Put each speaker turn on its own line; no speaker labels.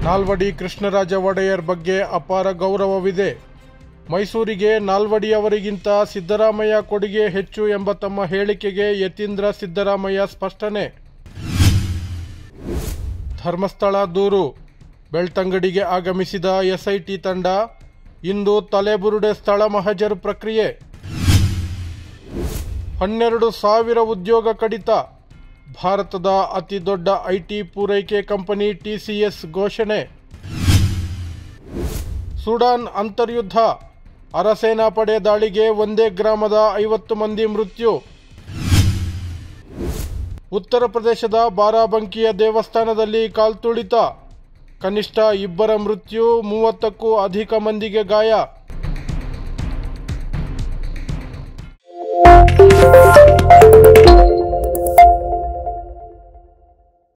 ನಾಲ್ವಡಿ ಕೃಷ್ಣರಾಜ ಒಡೆಯರ್ ಬಗ್ಗೆ ಅಪಾರ ಗೌರವವಿದೆ. ಮೈಸೂರಿಗೆ ನಾಲ್ವಡಿ ಅವರಿಗಿಂತ ಸಿದ್ದರಾಮಯ್ಯ ಕೊಡುಗೆ ಹೆಚ್ಚು ಎಂಬ ತಮ್ಮ ಹೇಳಿಕೆಗೆ ಯತೀಂದ್ರ ಸಿದ್ದರಾಮಯ್ಯ ಸ್ಪಷ್ಟನೆ. ಧರ್ಮಸ್ಥಳ ದೂರು. ಬೆಳ್ತಂಗಡಿಗೆ ಆಗಮಿಸಿದ ಎಸ್ಐಟಿ ತಂಡ ಇಂದು ತಲೆಬುರುಡೆ ಸ್ಥಳ ಮಹಜರು ಪ್ರಕ್ರಿಯೆ. 12,000 ಉದ್ಯೋಗ ಕಡಿತ. ಭಾರತದ ಅತಿ ದೊಡ್ಡ ಐಟಿ ಪೂರೈಕೆ ಕಂಪನಿ ಟಿಸಿಎಸ್ ಘೋಷಣೆ. ಸುಡಾನ್ ಅಂತರ್ಯುದ್ಧ. ಅರಸೇನಾ ಪಡೆ ದಾಳಿಗೆ ಒಂದೇ ಗ್ರಾಮದ 50 ಮಂದಿ ಮೃತ್ಯು. ಉತ್ತರ ಪ್ರದೇಶದ ಬಾರಾಬಂಕಿಯ ದೇವಸ್ಥಾನದಲ್ಲಿ ಕಾಲ್ತುಳಿತ. ಕನಿಷ್ಠ 2 ಮೃತ್ಯು, 30ಕ್ಕೂ ಅಧಿಕ ಮಂದಿಗೆ ಗಾಯ.